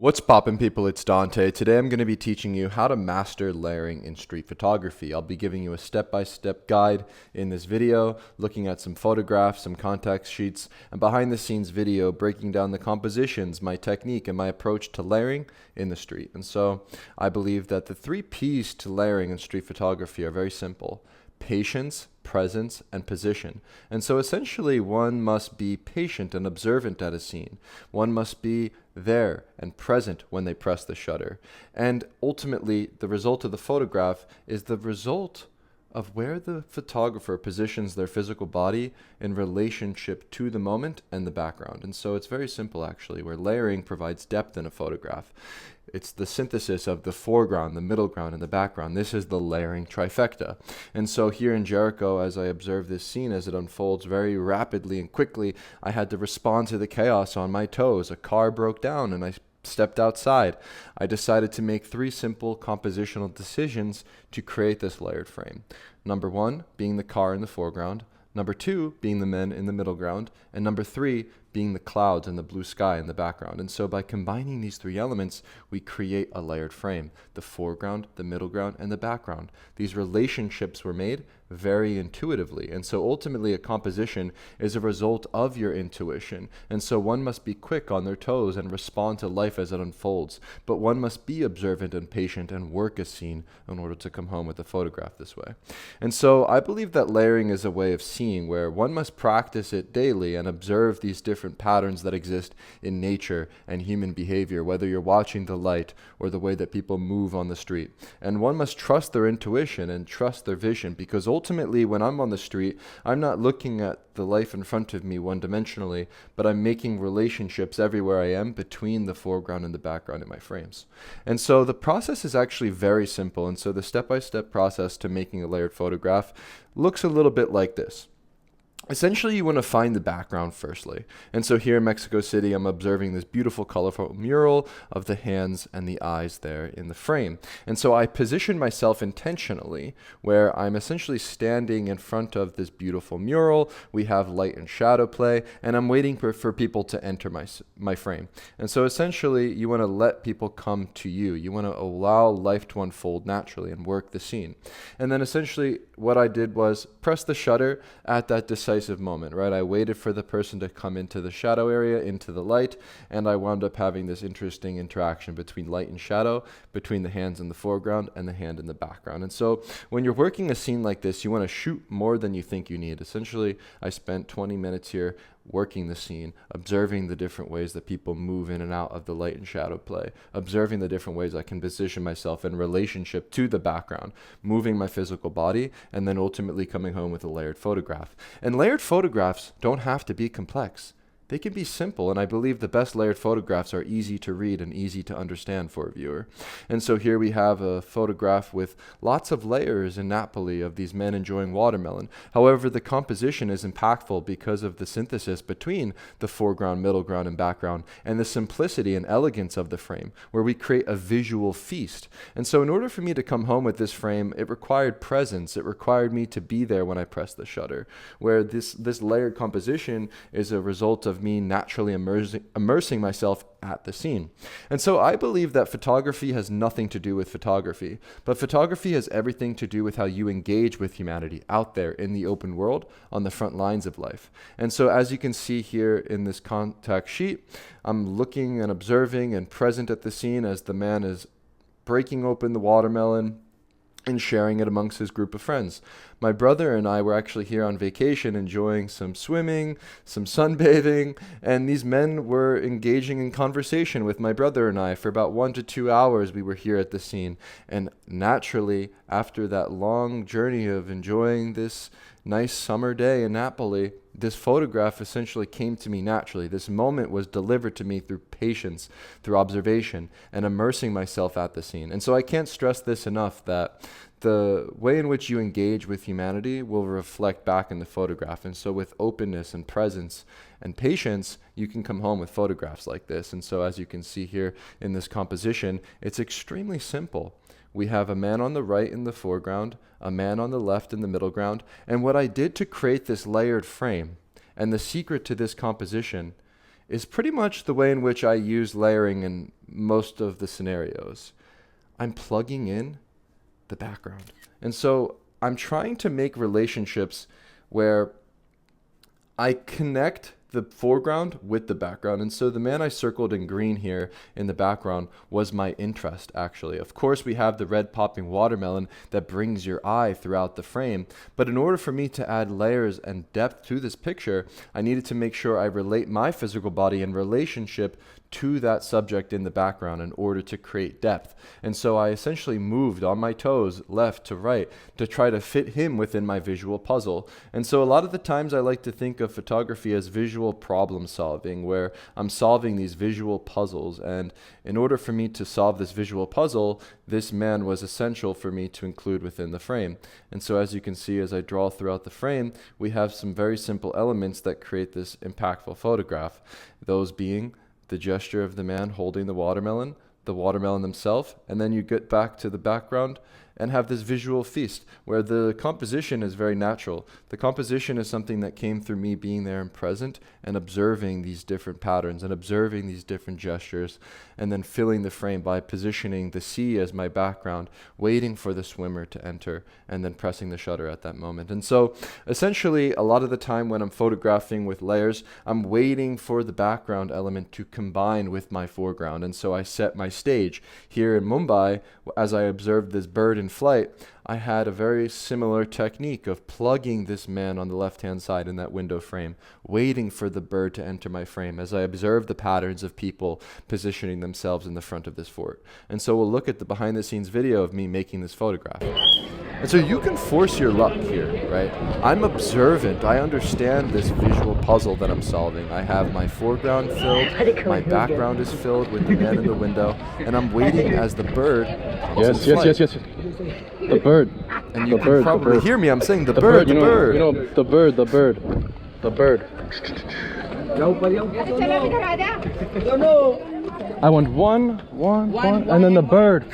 What's poppin', people? It's Dante. Today I'm going to be teaching you how to master layering in street photography. I'll be giving you a step-by-step guide in this video, looking at some photographs, some context sheets, and behind the scenes video breaking down the compositions, my technique, and my approach to layering in the street. And so I believe that the 3 P's to layering in street photography are very simple: patience, presence, and position. And so essentially one must be patient and observant at a scene. One must be there and present when they press the shutter. And ultimately, the result of the photograph is the result of where the photographer positions their physical body in relationship to the moment and the background. And so it's very simple, actually, where layering provides depth in a photograph. It's the synthesis of the foreground, the middle ground, and the background. This is the layering trifecta. And so here in Jericho, as I observe this scene as it unfolds very rapidly and quickly, I had to respond to the chaos on my toes. A car broke down and I stepped outside. I decided to make 3 simple compositional decisions to create this layered frame. Number 1 being the car in the foreground, number 2 being the men in the middle ground, and number 3 being the clouds and the blue sky in the background. And so by combining these 3 elements, we create a layered frame: the foreground, the middle ground, and the background. These relationships were made very intuitively. And so ultimately a composition is a result of your intuition. And so one must be quick on their toes and respond to life as it unfolds. But one must be observant and patient and work a scene in order to come home with a photograph this way. And so I believe that layering is a way of seeing where one must practice it daily and observe these different patterns that exist in nature and human behavior, whether you're watching the light or the way that people move on the street. And one must trust their intuition and trust their vision, because ultimately when I'm on the street, I'm not looking at the life in front of me one-dimensionally, but I'm making relationships everywhere I am between the foreground and the background in my frames. And so the process is actually very simple. And so the step-by-step process to making a layered photograph looks a little bit like this. Essentially, you want to find the background firstly. And so here in Mexico City, I'm observing this beautiful, colorful mural of the hands and the eyes there in the frame. And so I position myself intentionally where I'm essentially standing in front of this beautiful mural. We have light and shadow play, and I'm waiting for people to enter my frame. And so essentially, you want to let people come to you. You want to allow life to unfold naturally and work the scene. And then essentially, what I did was press the shutter at that decisive moment, right? I waited for the person to come into the shadow area, into the light, and I wound up having this interesting interaction between light and shadow, between the hands in the foreground and the hand in the background. And so when you're working a scene like this, you want to shoot more than you think you need. Essentially, I spent 20 minutes here working the scene, observing the different ways that people move in and out of the light and shadow play, observing the different ways I can position myself in relationship to the background, moving my physical body, and then ultimately coming home with a layered photograph. And layered photographs don't have to be complex. They can be simple, and I believe the best layered photographs are easy to read and easy to understand for a viewer. And so here we have a photograph with lots of layers in Napoli of these men enjoying watermelon. However, the composition is impactful because of the synthesis between the foreground, middle ground, and background, and the simplicity and elegance of the frame, where we create a visual feast. And so in order for me to come home with this frame, it required presence. It required me to be there when I pressed the shutter, where this layered composition is a result of me naturally immersing myself at the scene. And so I believe that photography has nothing to do with photography, but photography has everything to do with how you engage with humanity out there in the open world on the front lines of life. And so as you can see here in this contact sheet, I'm looking and observing and present at the scene as the man is breaking open the watermelon and sharing it amongst his group of friends. My brother and I were actually here on vacation enjoying some swimming, some sunbathing, and these men were engaging in conversation with my brother and I for about 1 to 2 hours. We were here at the scene, and naturally, after that long journey of enjoying this nice summer day in Napoli, this photograph essentially came to me naturally. This moment was delivered to me through patience, through observation, and immersing myself at the scene. And so I can't stress this enough, that the way in which you engage with humanity will reflect back in the photograph. And so with openness and presence and patience, you can come home with photographs like this. And so as you can see here in this composition, it's extremely simple. We have a man on the right in the foreground, a man on the left in the middle ground. And what I did to create this layered frame, and the secret to this composition, is pretty much the way in which I use layering in most of the scenarios. I'm plugging in the background. And so I'm trying to make relationships where I connect the foreground with the background. And so the man I circled in green here in the background was my interest, actually. Of course, we have the red popping watermelon that brings your eye throughout the frame. But in order for me to add layers and depth to this picture, I needed to make sure I relate my physical body in relationship to that subject in the background in order to create depth. And so I essentially moved on my toes left to right to try to fit him within my visual puzzle. And so a lot of the times I like to think of photography as visual problem solving, where I'm solving these visual puzzles. And in order for me to solve this visual puzzle, this man was essential for me to include within the frame. And so as you can see, as I draw throughout the frame, we have some very simple elements that create this impactful photograph. Those being the gesture of the man holding the watermelon themselves, and then you get back to the background and have this visual feast where the composition is very natural. The composition is something that came through me being there and present and observing these different patterns and observing these different gestures, and then filling the frame by positioning the sea as my background, waiting for the swimmer to enter, and then pressing the shutter at that moment. And so essentially a lot of the time when I'm photographing with layers, I'm waiting for the background element to combine with my foreground. And so I set my stage here in Mumbai. As I observed this bird in flight, I had a very similar technique of plugging this man on the left-hand side in that window frame, waiting for the bird to enter my frame as I observed the patterns of people positioning themselves in the front of this fort. And so we'll look at the behind-the-scenes video of me making this photograph. And so you can force your luck here, right? I'm observant. I understand this visual puzzle that I'm solving. I have my foreground filled, my background is filled with the man in the window, and I'm waiting as the bird comes in flight. Yes. The bird. And you can probably hear me. I'm saying the bird. You know, the bird. I want one, and then the bird.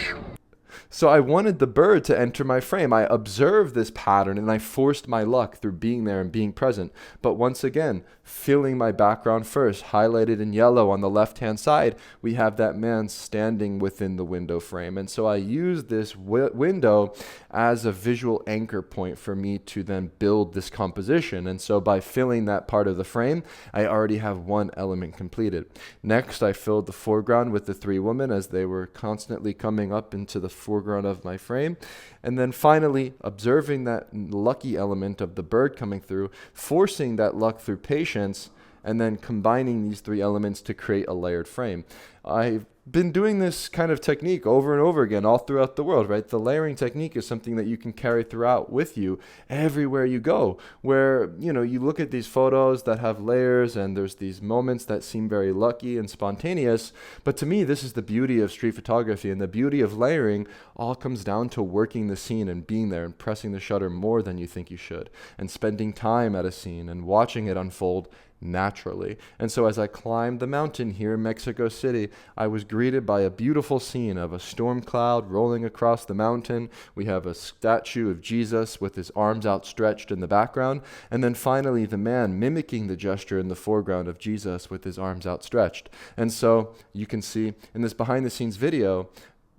So I wanted the bird to enter my frame. I observed this pattern and I forced my luck through being there and being present. But once again, filling my background first, highlighted in yellow on the left-hand side, we have that man standing within the window frame. And so I used this window as a visual anchor point for me to then build this composition. And so by filling that part of the frame, I already have one element completed. Next, I filled the foreground with the three women as they were constantly coming up into the foreground of my frame. And then finally, observing that lucky element of the bird coming through, forcing that luck through patience, and then combining these three elements to create a layered frame. I've been doing this kind of technique over and over again all throughout the world, right? The layering technique is something that you can carry throughout with you everywhere you go, where, you know, you look at these photos that have layers and there's these moments that seem very lucky and spontaneous. But to me, this is the beauty of street photography, and the beauty of layering all comes down to working the scene and being there and pressing the shutter more than you think you should, and spending time at a scene and watching it unfold naturally. And so as I climbed the mountain here in Mexico City, I was greeted by a beautiful scene of a storm cloud rolling across the mountain. We have a statue of Jesus with his arms outstretched in the background, and then finally the man mimicking the gesture in the foreground of Jesus with his arms outstretched. And so you can see in this behind the scenes video,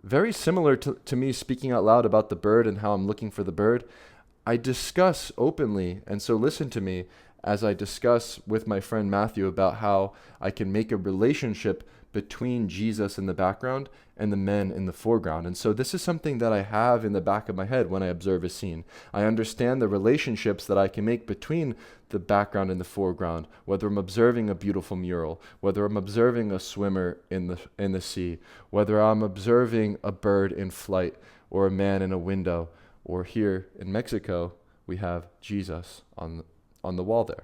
very similar to me speaking out loud about the bird and how I'm looking for the bird, I discuss openly, and so listen to me as I discuss with my friend Matthew about how I can make a relationship between Jesus in the background and the men in the foreground. And so this is something that I have in the back of my head when I observe a scene. I understand the relationships that I can make between the background and the foreground, whether I'm observing a beautiful mural, whether I'm observing a swimmer in the sea, whether I'm observing a bird in flight or a man in a window, or here in Mexico, we have Jesus on the wall there.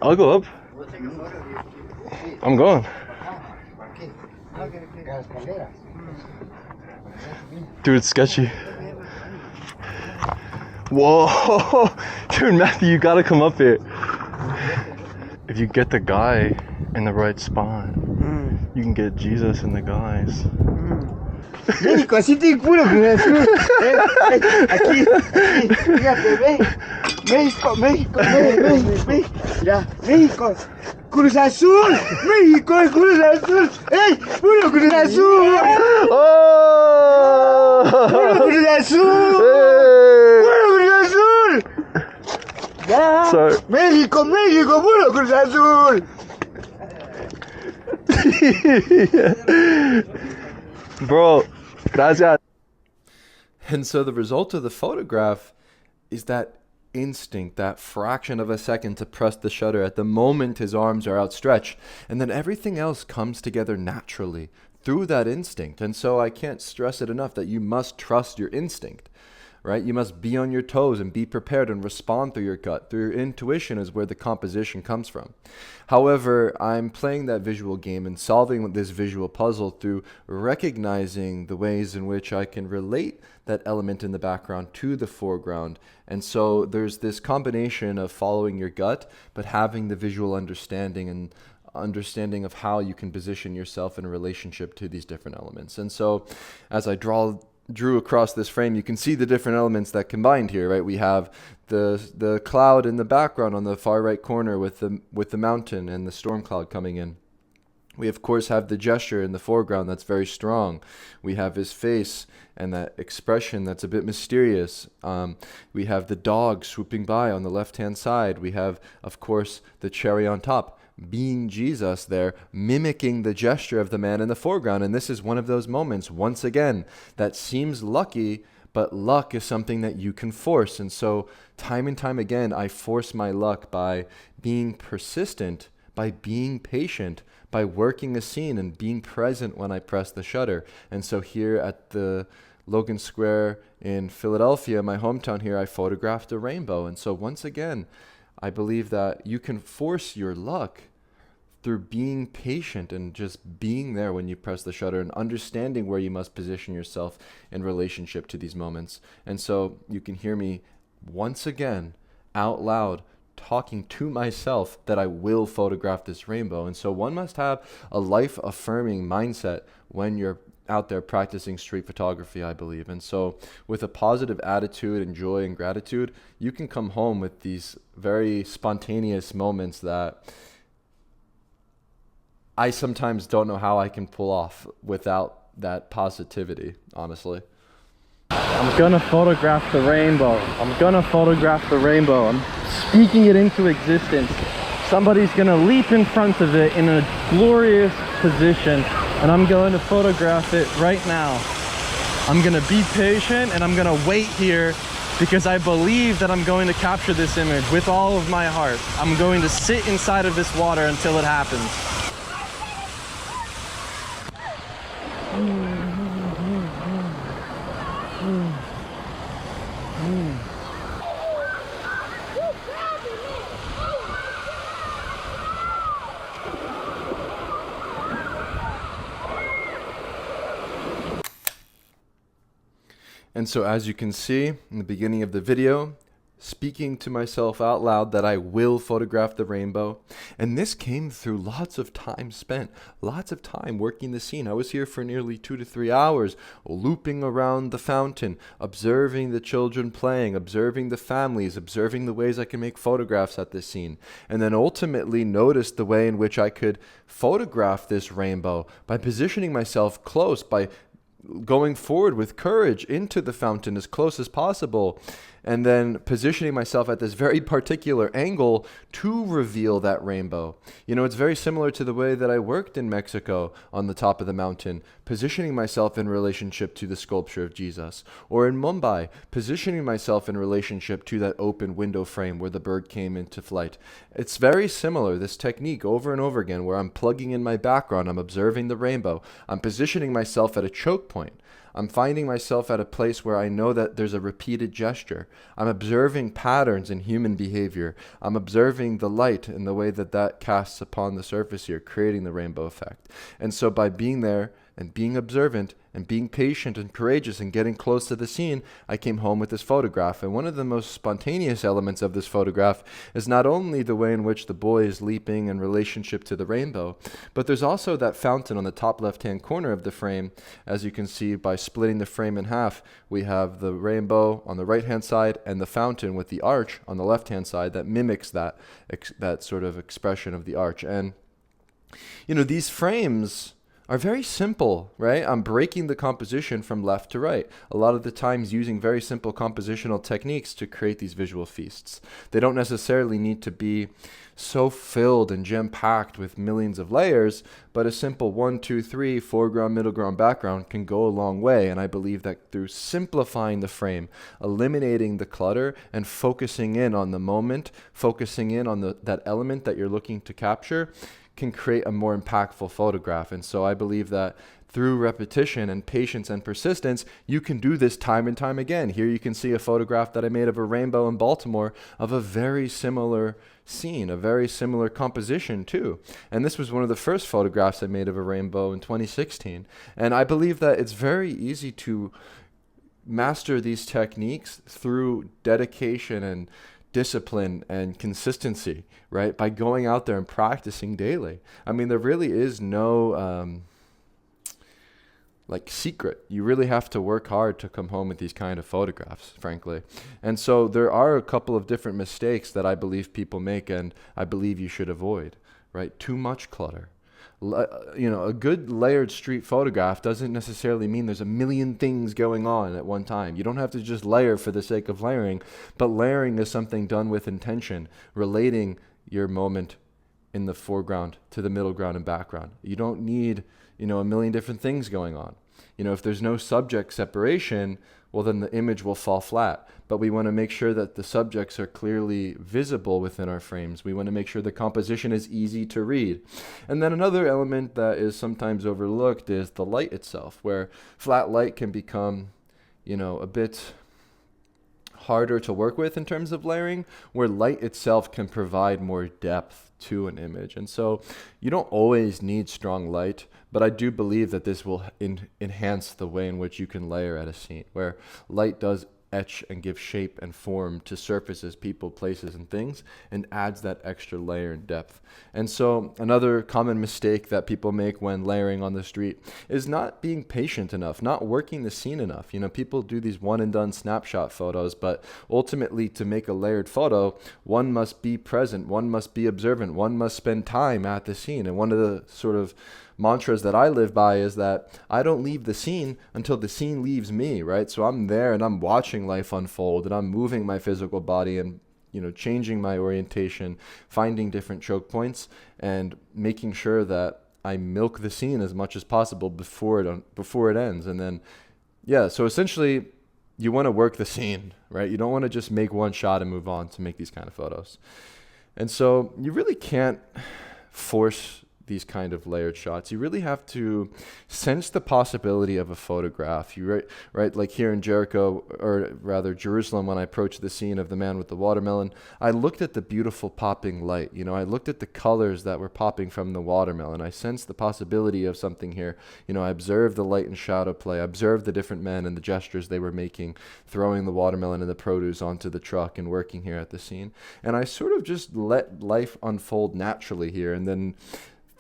I'll go up. I'm going. Dude, it's sketchy. Whoa! Dude, Matthew, you gotta come up here. If you get the guy in the right spot, you can get Jesus in the guys. México, así te puro Cruz Azul. Aquí, fíjate, ve. México, México, México. Mira, México, Cruz Azul. México, Cruz Azul. ¡Ey! ¡Puro Cruz Azul! ¡Puro Cruz Azul! ¡Puro Cruz Azul! ¡Ya! Sorry. México, México, puro Cruz Azul. Bro, gracias. And so the result of the photograph is that instinct, that fraction of a second to press the shutter at the moment his arms are outstretched. And then everything else comes together naturally through that instinct. And so I can't stress it enough that you must trust your instinct, right? You must be on your toes and be prepared and respond through your gut. Through your intuition is where the composition comes from. However, I'm playing that visual game and solving this visual puzzle through recognizing the ways in which I can relate that element in the background to the foreground. And so there's this combination of following your gut, but having the visual understanding and understanding of how you can position yourself in relationship to these different elements. And so as I drew across this frame, you can see the different elements that combined here, right? We have the cloud in the background on the far right corner with the mountain and the storm cloud coming in. We of course have the gesture in the foreground that's very strong. We have his face and that expression that's a bit mysterious. We have the dog swooping by on the left-hand side. We have, of course, the cherry on top, being Jesus there, mimicking the gesture of the man in the foreground. And this is one of those moments, once again, that seems lucky, but luck is something that you can force. And so time and time again, I force my luck by being persistent, by being patient, by working a scene and being present when I press the shutter. And so here at the Logan Square in Philadelphia, my hometown here, I photographed a rainbow. And so once again, I believe that you can force your luck through being patient and just being there when you press the shutter and understanding where you must position yourself in relationship to these moments. And so you can hear me once again out loud talking to myself that I will photograph this rainbow. And so one must have a life-affirming mindset when you're out there practicing street photography, I believe. And so with a positive attitude and joy and gratitude, you can come home with these very spontaneous moments that I sometimes don't know how I can pull off without that positivity, honestly. I'm gonna photograph the rainbow. I'm gonna photograph the rainbow. I'm speaking it into existence. Somebody's gonna leap in front of it in a glorious position, and I'm going to photograph it right now. I'm gonna be patient and I'm gonna wait here because I believe that I'm going to capture this image with all of my heart. I'm going to sit inside of this water until it happens. And so as you can see in the beginning of the video, speaking to myself out loud that I will photograph the rainbow. And this came through lots of time spent, lots of time working the scene. I was here for nearly 2 to 3 hours, looping around the fountain, observing the children playing, observing the families, observing the ways I can make photographs at this scene. And then ultimately noticed the way in which I could photograph this rainbow by positioning myself close, by going forward with courage into the fountain as close as possible, and then positioning myself at this very particular angle to reveal that rainbow. You know, it's very similar to the way that I worked in Mexico on the top of the mountain, positioning myself in relationship to the sculpture of Jesus, or in Mumbai, positioning myself in relationship to that open window frame where the bird came into flight. It's very similar, this technique over and over again, where I'm plugging in my background, I'm observing the rainbow, I'm positioning myself at a choke point. I'm finding myself at a place where I know that there's a repeated gesture. I'm observing patterns in human behavior. I'm observing the light and the way that that casts upon the surface here, creating the rainbow effect. And so by being there and being observant and being patient and courageous and getting close to the scene, I came home with this photograph. And one of the most spontaneous elements of this photograph is not only the way in which the boy is leaping in relationship to the rainbow, but there's also that fountain on the top left-hand corner of the frame. As you can see, by splitting the frame in half, we have the rainbow on the right-hand side and the fountain with the arch on the left-hand side that mimics that sort of expression of the arch. And these frames are very simple, right? I'm breaking the composition from left to right, a lot of the times using very simple compositional techniques to create these visual feasts. They don't necessarily need to be so filled and jam-packed with millions of layers, but a simple 1, 2, 3, foreground, middle ground, background can go a long way. And I believe that through simplifying the frame, eliminating the clutter, and focusing in on the moment, focusing in on that element that you're looking to capture, can create a more impactful photograph. And so I believe that through repetition and patience and persistence, you can do this time and time again. Here you can see a photograph that I made of a rainbow in Baltimore of a very similar scene, a very similar composition too. And this was one of the first photographs I made of a rainbow in 2016. And I believe that it's very easy to master these techniques through dedication and discipline and consistency, right? By going out there and practicing daily. I mean, there really is no secret. You really have to work hard to come home with these kind of photographs, frankly. And so there are a couple of different mistakes that I believe people make and I believe you should avoid, right? Too much clutter. A good layered street photograph doesn't necessarily mean there's a million things going on at one time. You don't have to just layer for the sake of layering, but layering is something done with intention, relating your moment in the foreground to the middle ground and background. You don't need, a million different things going on. If there's no subject separation, well, then the image will fall flat. But we want to make sure that the subjects are clearly visible within our frames. We want to make sure the composition is easy to read. And then another element that is sometimes overlooked is the light itself, where flat light can become, a bit harder to work with in terms of layering, where light itself can provide more depth to an image. And so you don't always need strong light, but I do believe that this will enhance the way in which you can layer at a scene, where light does etch and give shape and form to surfaces, people, places, and things, and adds that extra layer and depth. And so another common mistake that people make when layering on the street is not being patient enough, not working the scene enough. People do these one and done snapshot photos, but ultimately to make a layered photo, one must be present, one must be observant, one must spend time at the scene. And one of the sort of mantras that I live by is that I don't leave the scene until the scene leaves me, right? So I'm there and I'm watching life unfold and I'm moving my physical body and changing my orientation, finding different choke points and making sure that I milk the scene as much as possible before it ends. And then so essentially you want to work the scene, right? You don't want to just make one shot and move on to make these kind of photos. And so you really can't force these kind of layered shots. You really have to sense the possibility of a photograph. Right, like here in Jericho, or rather Jerusalem, when I approached the scene of the man with the watermelon, I looked at the beautiful popping light. I looked at the colors that were popping from the watermelon. I sensed the possibility of something here. I observed the light and shadow play. I observed the different men and the gestures they were making, throwing the watermelon and the produce onto the truck and working here at the scene. And I sort of just let life unfold naturally here. And then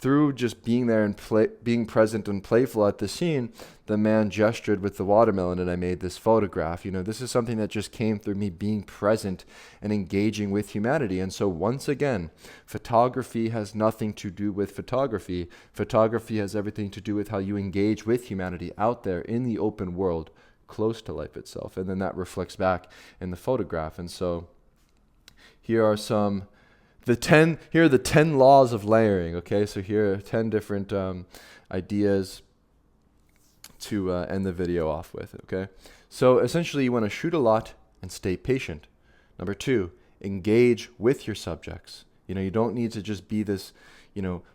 through just being there and being present and playful at the scene, the man gestured with the watermelon and I made this photograph. This is something that just came through me being present and engaging with humanity. And so once again, photography has nothing to do with photography. Photography has everything to do with how you engage with humanity out there in the open world, close to life itself. And then that reflects back in the photograph. And so here are the 10 laws of layering. Okay, so here are 10 different ideas to end the video off with. Okay, so essentially you want to shoot a lot and stay patient. Number 2, engage with your subjects. You don't need to just be this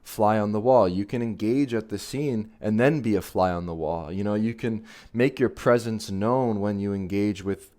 fly on the wall. You can engage at the scene and then be a fly on the wall. You can make your presence known when you engage with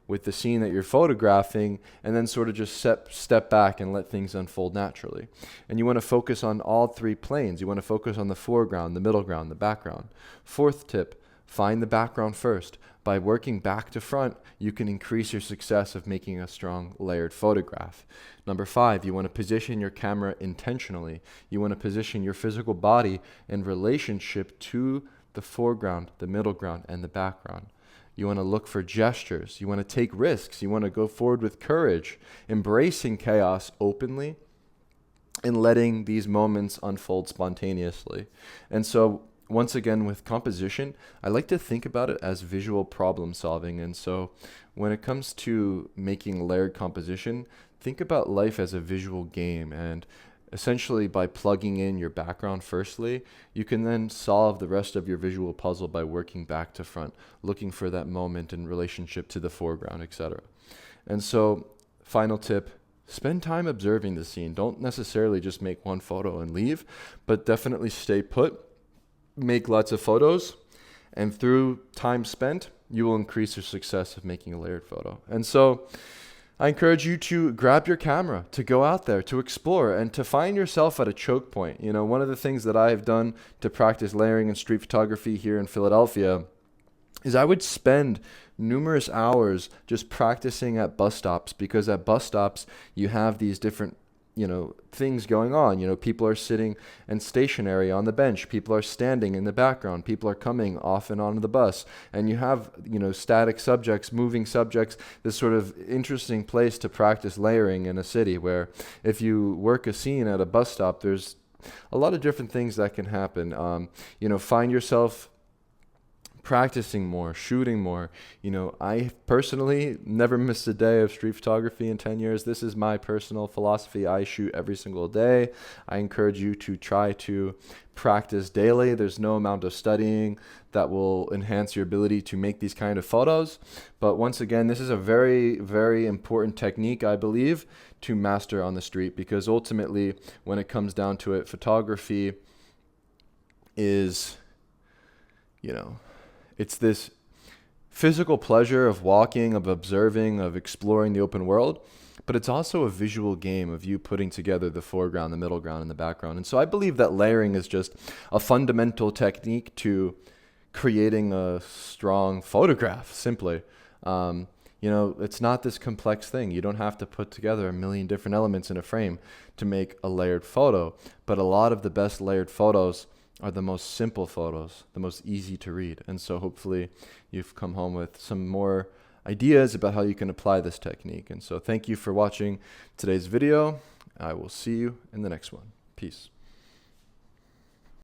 with the scene that you're photographing, and then sort of just step back and let things unfold naturally. And you want to focus on all three planes. You want to focus on the foreground, the middle ground, the background. Fourth tip, find the background first. By working back to front, you can increase your success of making a strong layered photograph. Number 5, you want to position your camera intentionally. You want to position your physical body in relationship to the foreground, the middle ground, and the background. You want to look for gestures. You want to take risks. You want to go forward with courage, embracing chaos openly, and letting these moments unfold spontaneously. And so, once again, with composition, I like to think about it as visual problem solving. And so when it comes to making layered composition, think about life as a visual game. And essentially, by plugging in your background firstly, you can then solve the rest of your visual puzzle by working back to front, looking for that moment in relationship to the foreground, etc. And so, final tip, spend time observing the scene. Don't necessarily just make one photo and leave, but definitely stay put. Make lots of photos, and through time spent, you will increase your success of making a layered photo. And so I encourage you to grab your camera, to go out there, to explore, and to find yourself at a choke point. You know, one of the things that I have done to practice layering in street photography here in Philadelphia is I would spend numerous hours just practicing at bus stops, because at bus stops you have these different things going on. People are sitting and stationary on the bench. People are standing in the background. People are coming off and on the bus. And you have, static subjects, moving subjects, this sort of interesting place to practice layering in a city where if you work a scene at a bus stop, there's a lot of different things that can happen. Find yourself practicing more, shooting more. I personally never missed a day of street photography in 10 years. This is my personal philosophy. I shoot every single day. I encourage you to try to practice daily. There's no amount of studying that will enhance your ability to make these kind of photos. But once again, this is a very, very important technique, I believe, to master on the street, because ultimately, when it comes down to it, photography is, it's this physical pleasure of walking, of observing, of exploring the open world, but it's also a visual game of you putting together the foreground, the middle ground, and the background. And so I believe that layering is just a fundamental technique to creating a strong photograph, simply. It's not this complex thing. You don't have to put together a million different elements in a frame to make a layered photo, but a lot of the best layered photos are the most simple photos, the most easy to read. And so hopefully you've come home with some more ideas about how you can apply this technique. And so thank you for watching today's video. I will see you in the next one. Peace.